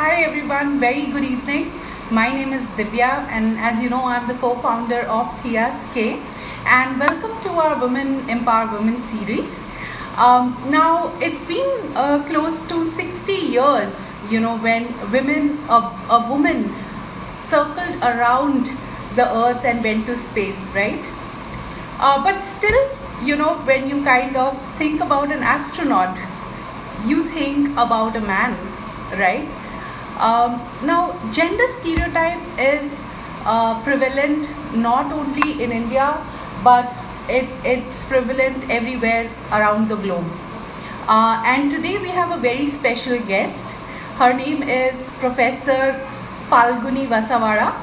Hi everyone, very good evening. My name is Divya, and as you know, I'm the co-founder of Thia's K. And welcome to our Women Empower Women series. Now, it's been close to 60 years, when a woman circled around the earth and went to space, right? But still, when you kind of think about an astronaut, you think about a man, right? Now, gender stereotype is prevalent not only in India, but it's prevalent everywhere around the globe. And today we have a very special guest. Her name is Professor Falguni Vasavada,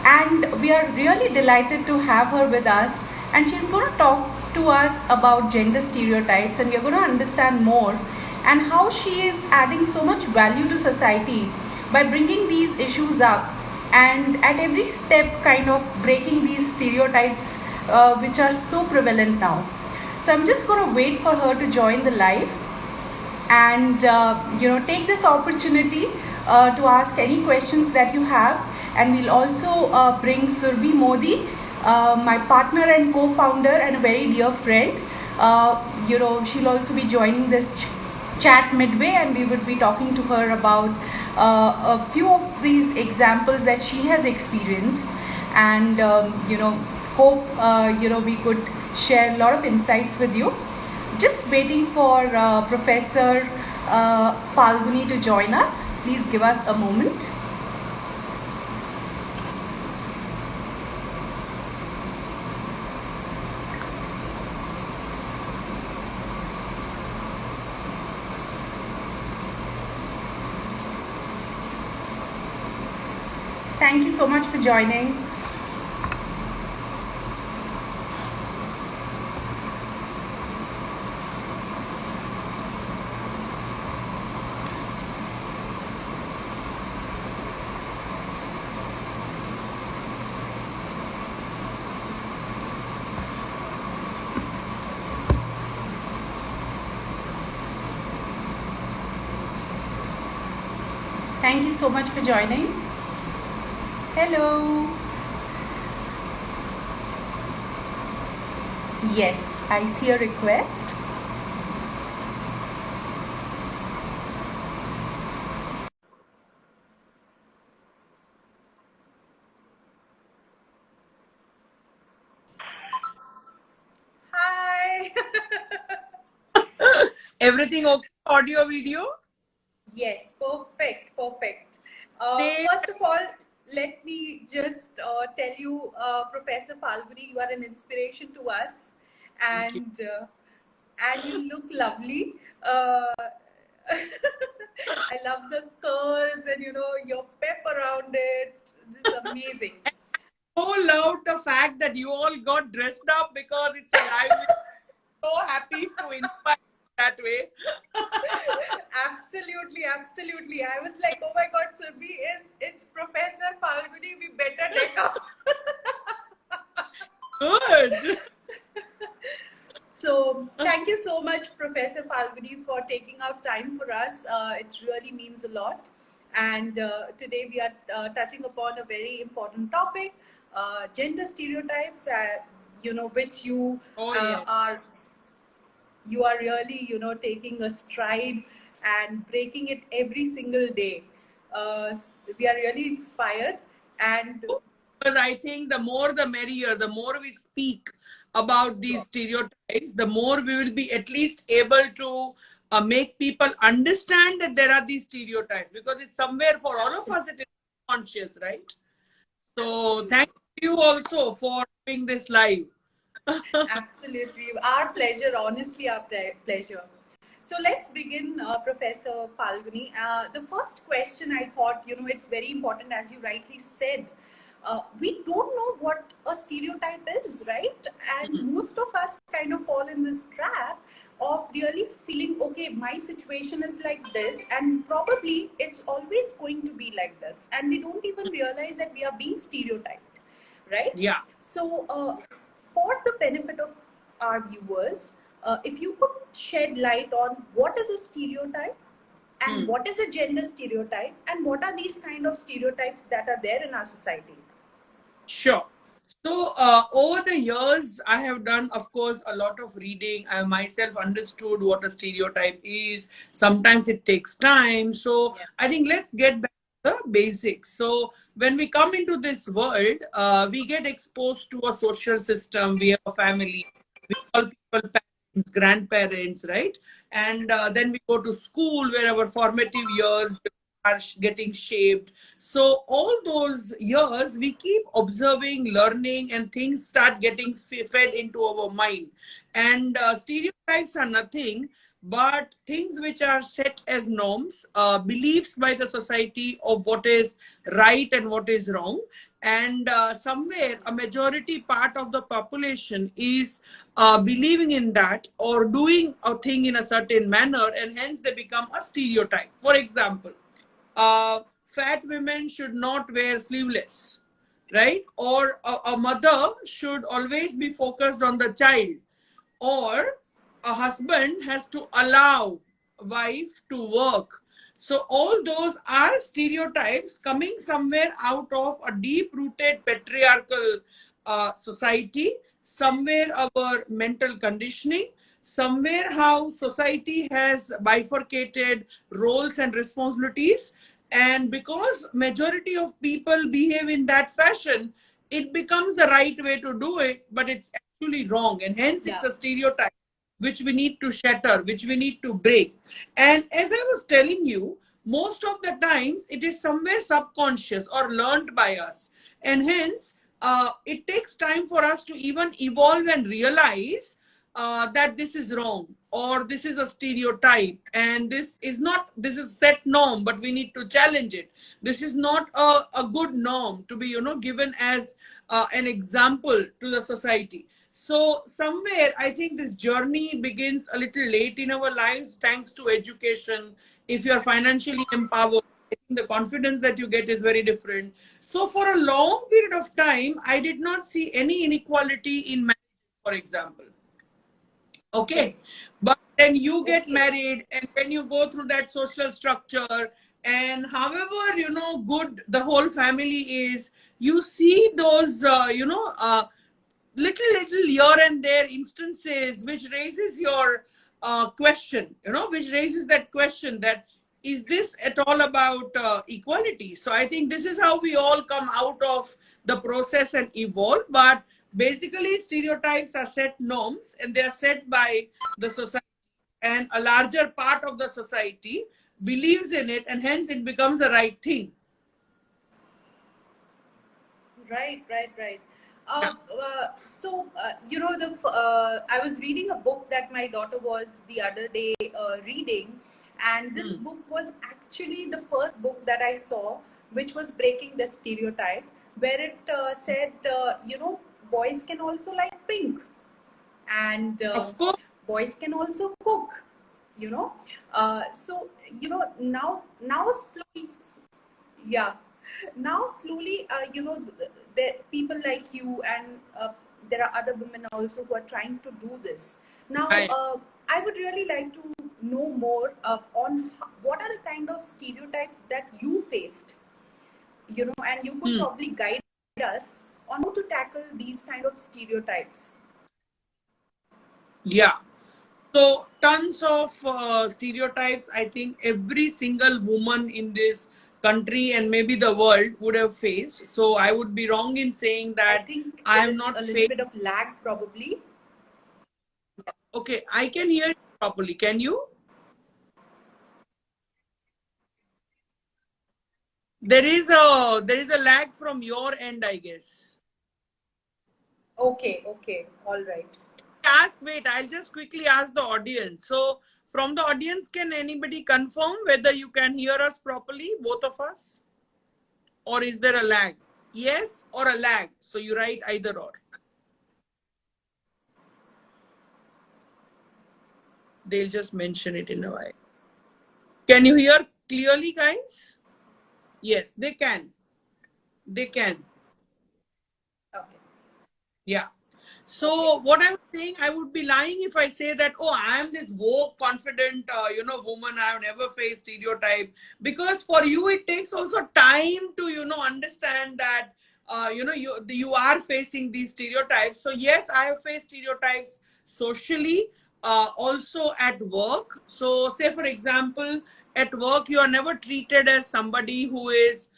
and we are really delighted to have her with us. And she's going to talk to us about gender stereotypes, and we're going to understand more and how she is adding so much value to society by bringing these issues up and at every step kind of breaking these stereotypes which are so prevalent now. So I'm just going to wait for her to join the live and take this opportunity to ask any questions that you have, and we'll also bring Surbhi Modi, my partner and co-founder and a very dear friend. She'll also be joining this chat midway, and we would be talking to her about a few of these examples that she has experienced, and hope we could share a lot of insights with you. Just waiting for Professor Falguni to join us. Please give us a moment. Thank you so much for joining. Thank you so much for joining. Hello. Yes, I see a request. Hi. Everything okay? Audio, video? Yes, perfect. First of all, let me just tell you, Professor Falguni, you are an inspiration to us, and you look lovely. I love the curls and your pep around it. This is amazing. So loved the fact that you all got dressed up because it's a live. So happy to inspire that way. Absolutely. I was like, oh my God, Surbhi, it's Professor Falguni. We better take up. Good. So thank you so much, Professor Falguni, for taking out time for us. It really means a lot. And today we are touching upon a very important topic, gender stereotypes, which you Yes. you are really, taking a stride and breaking it every single day. We are really inspired, and Because I think the more the merrier, the more we speak about these stereotypes, the more we will be at least able to make people understand that there are these stereotypes, because it's somewhere for all of us, it is conscious, right? So thank you also for doing this live. absolutely, our pleasure. Honestly, our pleasure. So let's begin, Professor Falguni. The first question, I thought, it's very important, as you rightly said. We don't know what a stereotype is, right? And most of us kind of fall in this trap of really feeling, okay, my situation is like this, and probably it's always going to be like this. And we don't even realize that we are being stereotyped, right? Yeah. So, for the benefit of our viewers, if you could shed light on what is a stereotype and what is a gender stereotype, and what are these kind of stereotypes that are there in our society? Sure. So, over the years, I have done, of course, a lot of reading. I myself understood what a stereotype is. Sometimes it takes time. So, Yeah. I think let's get back to the basics. So, when we come into this world, we get exposed to a social system. We have a family. We call people parents, grandparents, right? And then we go to school where our formative years are getting shaped. So all those years, we keep observing, learning, and things start getting fed into our mind. And stereotypes are nothing but things which are set as norms, beliefs by the society of what is right and what is wrong. And somewhere a majority part of the population is believing in that or doing a thing in a certain manner, and hence they become a stereotype. For example, fat women should not wear sleeveless, right? Or a mother should always be focused on the child, or a husband has to allow wife to work. So all those are stereotypes coming somewhere out of a deep rooted patriarchal society, somewhere our mental conditioning, somewhere how society has bifurcated roles and responsibilities. And because majority of people behave in that fashion, it becomes the right way to do it, but it's actually wrong, and hence it's a stereotype which we need to shatter, which we need to break. And as I was telling you, most of the times it is somewhere subconscious or learned by us, and hence it takes time for us to even evolve and realize that this is wrong, or this is a stereotype, and this is not, this is set norm, but we need to challenge it. This is not a good norm to be, given as an example to the society. So somewhere I think this journey begins a little late in our lives, thanks to education. If you are financially empowered, I think the confidence that you get is very different. So for a long period of time, I did not see any inequality in marriage, for example. Okay. But then you get married, and then you go through that social structure, and however, good the whole family is, you see those, little here and there instances which raises your question, which raises that question, that is this at all about equality? So I think this is how we all come out of the process and evolve. But basically stereotypes are set norms, and they are set by the society, and a larger part of the society believes in it, and hence it becomes the right thing. Right. I was reading a book that my daughter was the other day reading, and this book was actually the first book that I saw which was breaking the stereotype, where it said, boys can also like pink, and Of course. boys can also cook, you know. So, now slowly, yeah, now slowly, there people like you, and there are other women also who are trying to do this now. Right. I would really like to know more on what are the kind of stereotypes that you faced, and you could probably guide us on how to tackle these kind of stereotypes. Yeah. So tons of stereotypes, I think every single woman in this country and maybe the world would have faced. So I would be wrong in saying I that think I there am is not a little faced. bit of lag, probably. Okay, I can hear you properly. Can you? There is a lag from your end, I guess. Okay, all right. Wait, I'll just quickly ask the audience. So from the audience, can anybody confirm whether you can hear us properly, both of us? Or is there a lag? Yes or a lag? So you write either or. They'll just mention it in a while. Can you hear clearly, guys? Yes, they can. They can. Okay. Yeah. So what I'm saying, I would be lying if I say that, oh, I am this woke, confident, woman. I have never faced stereotype. Because for you, it takes also time to, understand that, you are facing these stereotypes. So yes, I have faced stereotypes socially, also at work. So say, for example, at work, you are never treated as somebody who is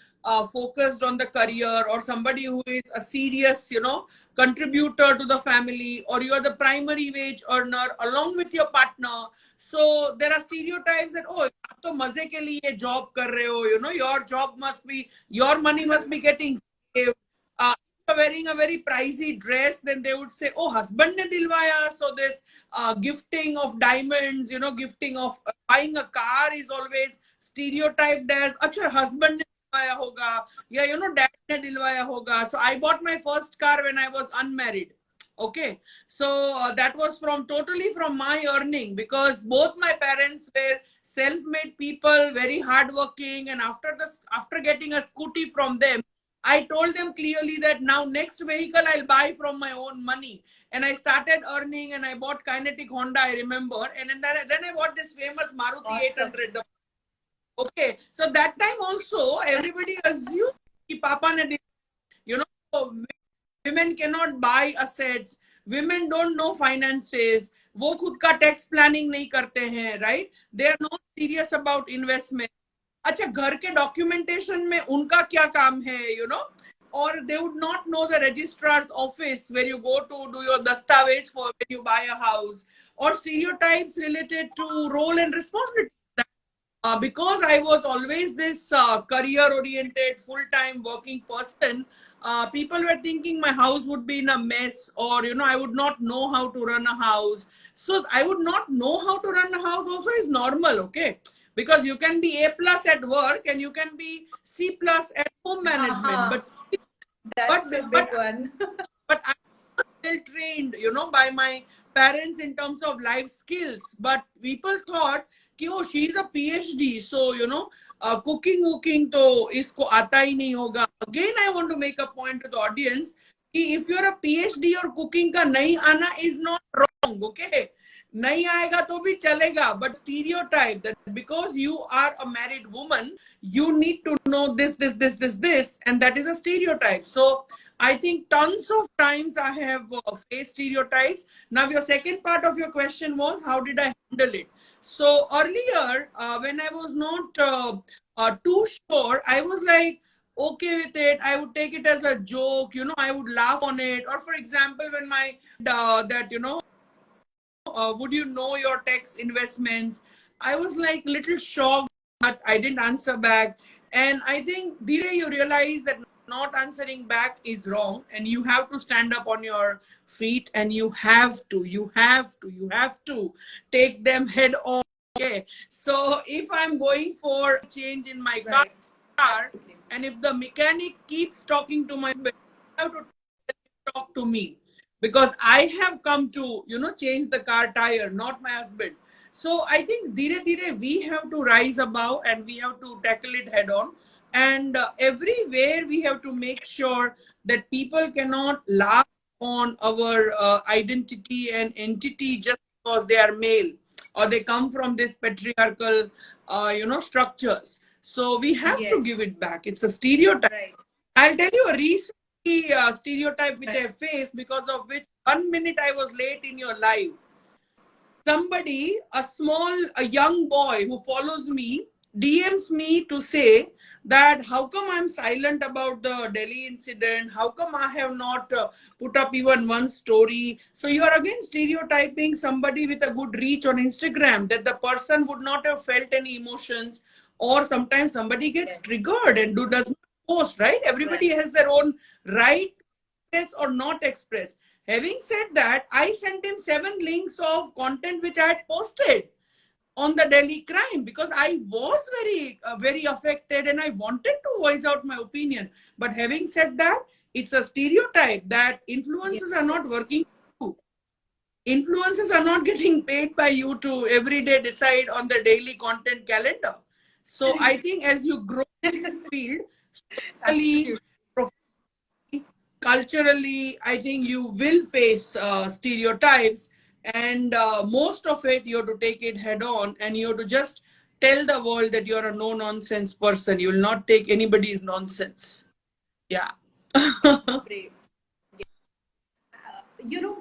focused on the career, or somebody who is a serious, contributor to the family, or you are the primary wage earner along with your partner. So there are stereotypes that, oh, aap to maze ke liye job kar rahe ho, your job must be, your money must be getting saved. If you're wearing a very pricey dress, then they would say, oh, husband ne dilwaya. So this gifting of diamonds, gifting of buying a car is always stereotyped as, acha, husband ne dilwaya hoga, yeah, dad ne dilwaya hoga. So I bought my first car when I was unmarried. Okay, so that was totally from my earning, because both my parents were self-made people, very hardworking, and after getting a scooty from them, I told them clearly that now next vehicle I'll buy from my own money. And I started earning, and I bought Kinetic Honda, I remember, and then I bought this famous Maruti 800. Okay, so that time also everybody assumed कि पापा ने, women cannot buy assets, women don't know finances, वो खुद का tax planning नहीं करते हैं, right? They are not serious about investment. अच्छा, घर के documentation में उनका क्या काम है, or they would not know the registrar's office where you go to do your dastāvēz for when you buy a house, or stereotypes related to role and responsibility. Because I was always this career-oriented, full-time working person, people were thinking my house would be in a mess, or I would not know how to run a house. So I would not know how to run a house also is normal, okay? Because you can be A+ at work and you can be C+ at home management. But that's a big one. But I was well trained, by my parents in terms of life skills. But people thought, oh, she's a PhD, so cooking to isko aata hi nahi hoga. Again, I want to make a point to the audience, if you're a PhD or cooking ka nahi aana is not wrong, okay? Nahi aayega to bhi chalega, but stereotype that because you are a married woman, you need to know this, and that is a stereotype. So I think tons of times I have faced stereotypes. Now, your second part of your question was, how did I handle it? So earlier, when I was not too sure, I was like, okay with it. I would take it as a joke, I would laugh on it. Or for example, when my, would you know your tax investments? I was like little shocked, but I didn't answer back. And I think, Dhire, you realize that not answering back is wrong, and you have to stand up on your feet, and you have to take them head on. Okay, so if I'm going for change in my car, and if the mechanic keeps talking to my husband, I have to talk to me, because I have come to change the car tire, not my husband. So I think dhire we have to rise above, and we have to tackle it head on. And everywhere we have to make sure that people cannot laugh on our identity and entity just because they are male, or they come from this patriarchal structures. So we have to give it back. It's a stereotype. Right. I'll tell you a recent stereotype which I faced, because of which 1 minute I was late in your live. Somebody, a young boy who follows me, DMs me to say that how come I'm silent about the Delhi incident? How come I have not put up even one story? So you are again stereotyping somebody with a good reach on Instagram, that the person would not have felt any emotions, or sometimes somebody gets triggered and does not post, right? Everybody has their own right to express or not express. Having said that, I sent him 7 links of content which I had posted on the Delhi crime, because I was very affected, and I wanted to voice out my opinion. But having said that, it's a stereotype that influencers are not working for you. Influencers are not getting paid by you to every day decide on the daily content calendar. So I think as you grow in the field, socially, culturally, I think you will face stereotypes, and most of it you have to take it head on, and you have to just tell the world that you're a no nonsense person. You will not take anybody's nonsense. Yeah. Brave. You know,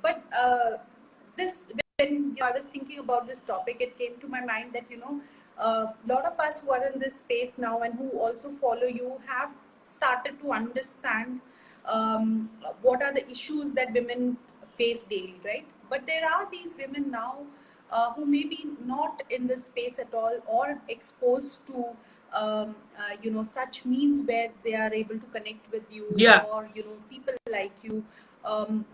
but this, when I was thinking about this topic, it came to my mind that, a lot of us who are in this space now and who also follow you have started to understand what are the issues that women face daily, right? But there are these women now who may be not in this space at all, or exposed to such means where they are able to connect with you, Yeah. or people like you. um,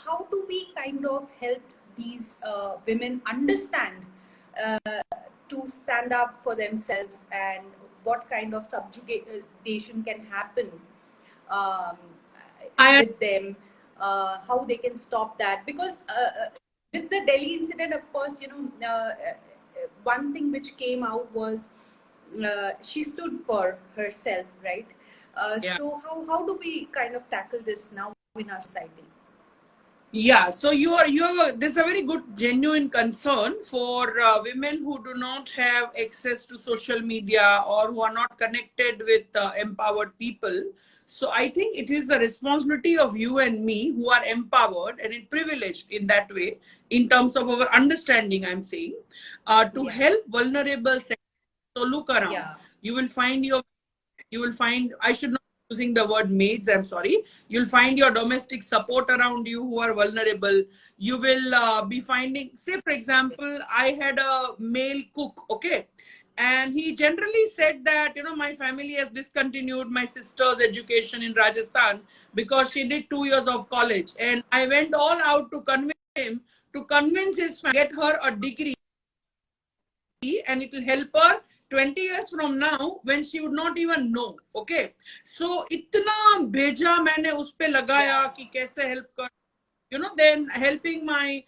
how do we kind of help these women understand to stand up for themselves, and what kind of subjugation can happen um, I with them, how they can stop that? Because with the Delhi incident, of course, one thing which came out was she stood for herself, right? Yeah. So how do we kind of tackle this now in our society? Yeah, so there's a very good genuine concern for women who do not have access to social media, or who are not connected with empowered people. So I think it is the responsibility of you and me, who are empowered and privileged in that way, in terms of our understanding, I'm saying, to Yeah. help vulnerable sectors. So look around. Yeah. You will find I should not be using the word maids, I'm sorry. You'll find your domestic support around you who are vulnerable. You will be finding, say for example, I had a male cook, okay, and he generally said that, my family has discontinued my sister's education in Rajasthan because she did 2 years of college, and I went all out to convince him, to convince his family, get her a degree, and it will help her 20 years from now when she would not even know. Okay, so इतना भेजा मैंने उस पे लगाया कि कैसे help कर, then helping my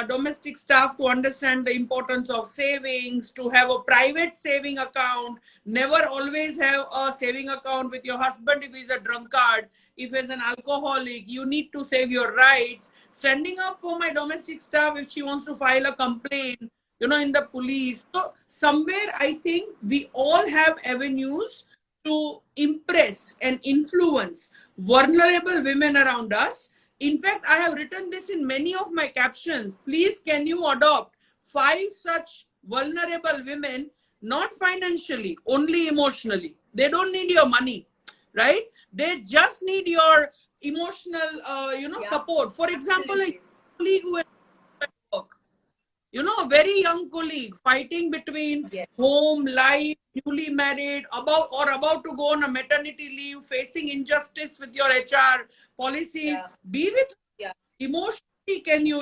domestic staff to understand the importance of savings, to have a private saving account. Never always have a saving account with your husband if he's a drunkard, if he's an alcoholic. You need to save your rights. Standing up for my domestic staff if she wants to file a complaint, in the police. So somewhere I think we all have avenues to impress and influence vulnerable women around us. In fact, I have written this in many of my captions. Please, can you adopt 5 such vulnerable women, not financially, only emotionally? They don't need your money, right? They just need your emotional, support. For example, a colleague who has work, a very young colleague fighting between Yes. home life, newly married, about to go on a maternity leave, facing injustice with your HR policies. Be with emotionally, can you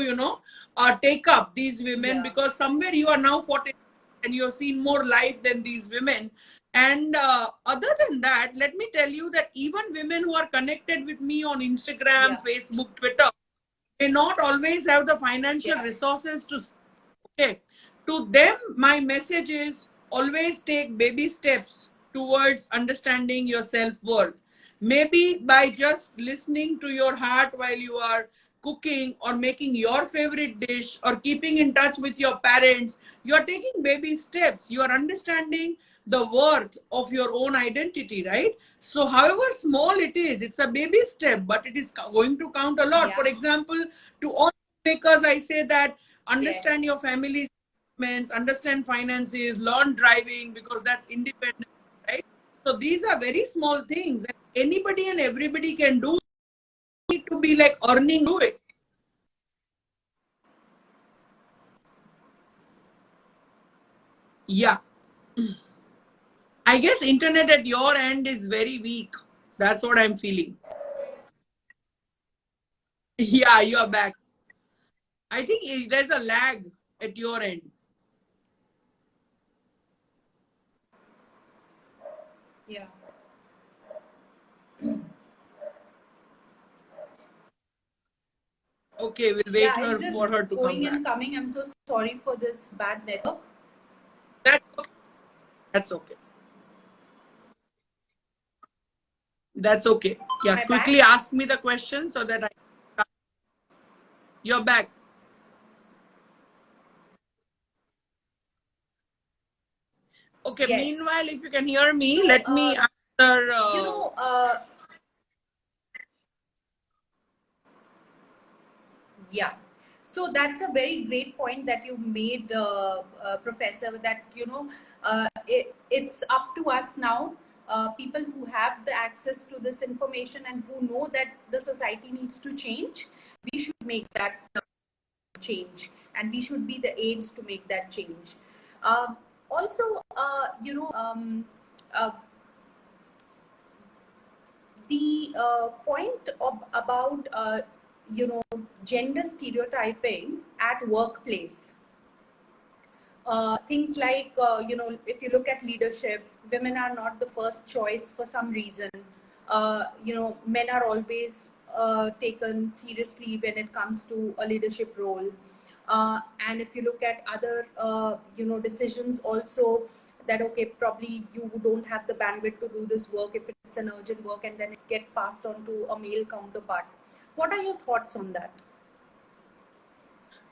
take up these women, because somewhere you are now 40 and you have seen more life than these women. And other than that, let me tell you that even women who are connected with me on Instagram, Facebook, Twitter, may not always have the financial resources to. Okay. To them, my message is always take baby steps towards understanding your self-worth. Maybe by just listening to your heart while you are cooking, or making your favorite dish, or keeping in touch with your parents, you are taking baby steps. You are understanding the worth of your own identity, right? So however small it is, it's a baby step, but it is going to count a lot. For example, to all makers, I say that understand your family's commitments, understand finances, learn driving, because that's independent, right? So these are very small things that anybody and everybody can do. You need to be like earning to it. Yeah. I guess internet at your end is very weak. That's what I'm feeling. Yeah, you are back. I think there's a lag at your end. Yeah. Okay, we'll wait It's for just her to come going back. and coming. I'm so sorry for this bad network. That's okay. That's okay. That's okay. Yeah, Am I quickly back? ask me the question so that I. You're back. Okay, Yes. meanwhile, if you can hear me, So, let me answer. you know, yeah. So that's a very great point that you made, Professor. That it's up to us now, people who have the access to this information and who know that the society needs to change. We should make that change, and we should be the aids to make that change. Also, uh, the point about gender stereotyping at workplace, things like if you look at leadership, women are not the first choice for some reason. Men are always taken seriously when it comes to a leadership role. And if you look at other decisions also, that okay, probably you don't have the bandwidth to do this work if it's an urgent work, and then it get passed on to a male counterpart. What are your thoughts on that?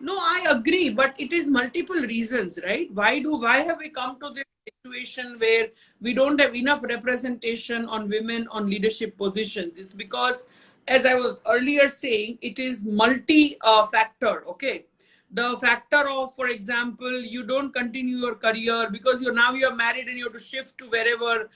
No, I agree, but it is multiple reasons, right? Why have we come to this situation where we don't have enough representation on women on leadership positions? It's because, as I was earlier saying, it is multi-factor. Okay, the factor of, for example, you don't continue your career because you're married and you have to shift to wherever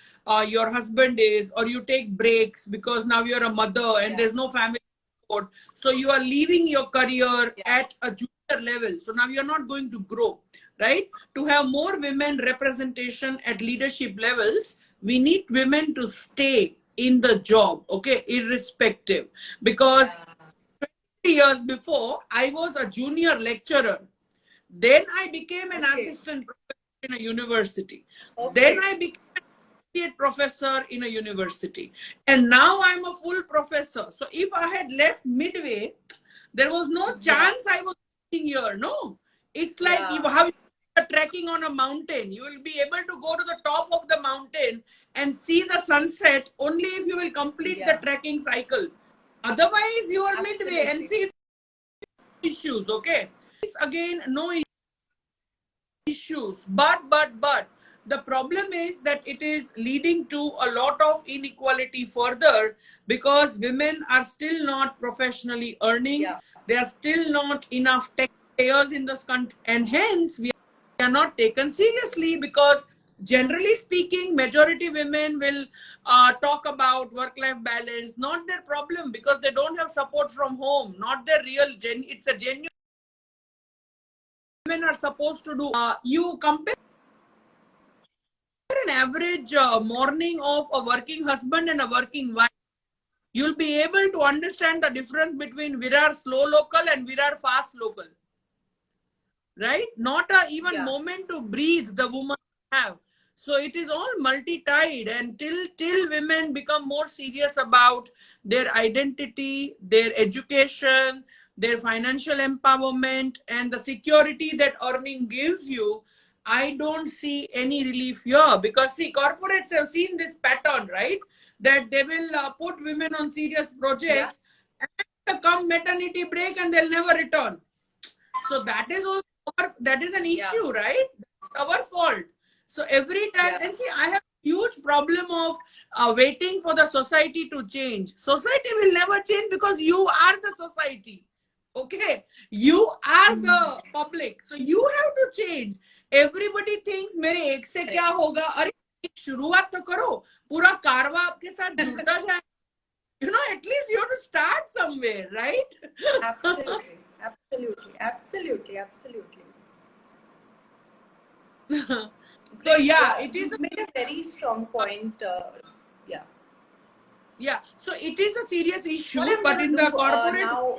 your husband is, or you take breaks because now you're a mother and there's no family support. So you are leaving your career at a junior level. So now you're not going to grow, right? To have more women representation at leadership levels, we need women to stay in the job, okay, irrespective. Because 20 years before, I was a junior lecturer. Then I became an assistant professor in a university. Then I became associate professor in a university. And now I'm a full professor. So if I had left midway, there was no chance I was sitting here. No. It's like you have trekking on a mountain. You will be able to go to the top of the mountain and see the sunset only if you will complete the trekking cycle. Otherwise, you are midway and see issues. Okay. Again, no issues, but the problem is that it is leading to a lot of inequality further, because women are still not professionally earning. There are still not enough tech players in this country, and hence we are not taken seriously, because generally speaking, majority women will talk about work-life balance, not their problem, because they don't have support from home, not their it's a genuine women are supposed to do. You compare an average morning of a working husband and a working wife, you'll be able to understand the difference between Virar slow local and Virar fast local, right? Not a even moment to breathe the woman have. So it is all multi-tied, and till women become more serious about their identity, their education, their financial empowerment, and the security that earning gives you, I don't see any relief here. Because see, corporates have seen this pattern, right? That they will put women on serious projects and come maternity break and they'll never return. So that is also, that is an issue, right? Our fault. So every time, and see, I have a huge problem of waiting for the society to change. Society will never change because you are the society. Okay, you are the public, so you have to change. Everybody thinks मेरे एक से क्या होगा? अरे एक शुरुआत तो करो, पूरा कारवा आपके साथ जुड़ता जाए. At least you have to start somewhere, right? Absolutely. So yeah, it is. You made a very strong point. Yeah, so it is a serious issue, What but in the corporate, now,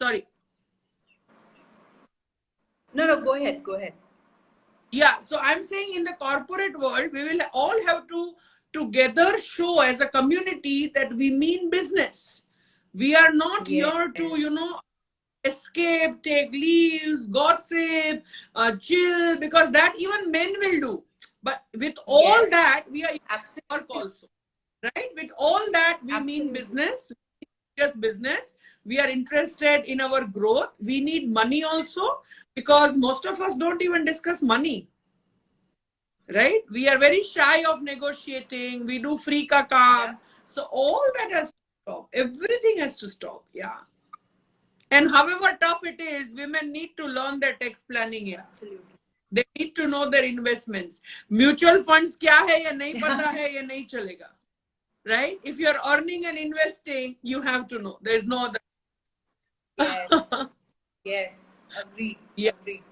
sorry. No, go ahead. Yeah, so I'm saying in the corporate world, we will all have to together show as a community that we mean business. We are not here to, escape, take leaves, gossip, chill, because that even men will do. But with all that, we are work also. right? With all that, we Absolutely. mean business, just business. We are interested in our growth. We need money also, because most of us don't even discuss money, right? We are very shy of negotiating. We do free ka kaam. Yeah. So all that has to stop. Everything has to stop. Yeah. And however tough it is, women need to learn their tax planning. Yeah. Absolutely. They need to know their investments. Mutual funds kya hai ya nahi pata hai ya nahi chalega. Right? If you're earning and investing, you have to know. There's no other. Yes. Yes. Agreed. Yeah. Agreed.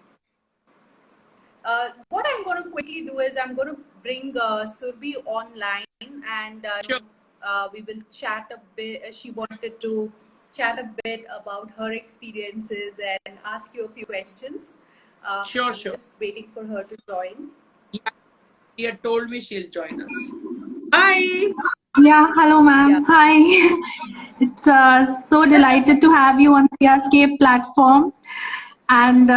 What I'm going to quickly do is I'm going to bring Surbhi online, and Sure. we will chat a bit. She wanted to chat a bit about her experiences and ask you a few questions. Sure, I'm sure. just waiting for her to join. Yeah. She had told me she'll join us. Hi. Yeah, hello, ma'am. Yeah. Hi. It's so delighted to have you on the Escape platform. And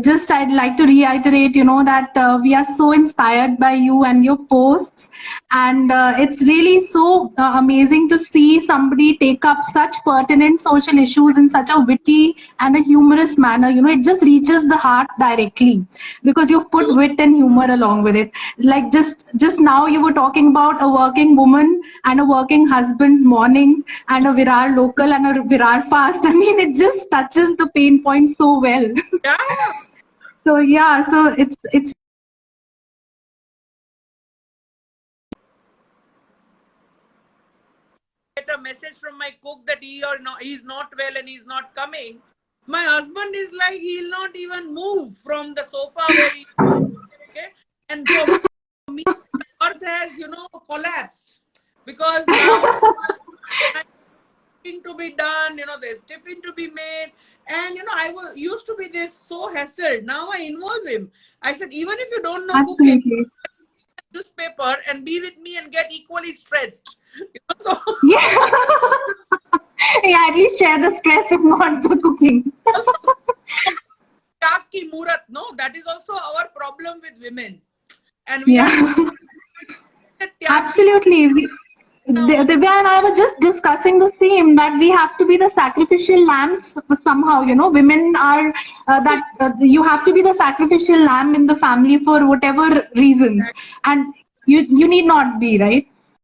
just I'd like to reiterate, that we are so inspired by you and your posts. And it's really so amazing to see somebody take up such pertinent social issues in such a witty and a humorous manner. It just reaches the heart directly, because you've put wit and humor along with it. Like just now you were talking about a working woman and a working husband's mornings, and a Virar local and a Virar fast. I mean, it just touches the pain point so well. Yeah. So yeah, so it's Get a message from my cook that he's not well and he's not coming. My husband is like, he'll not even move from the sofa where he, okay? And for me, the earth has, collapsed, because now to be done, there's tiffin to be made. And, used to be this so hassled. Now I involve him. I said, even if you don't know cooking, absolutely. newspaper and be with me and get equally stressed. So Yeah. Yeah, at least share the stress if not the cooking. Tyak ki murat, no, that is also our problem with women. And we Yeah. are Absolutely. Divya and I were just discussing the same, that we have to be the sacrificial lambs somehow. Women are you have to be the sacrificial lamb in the family for whatever reasons, and you need not be, right?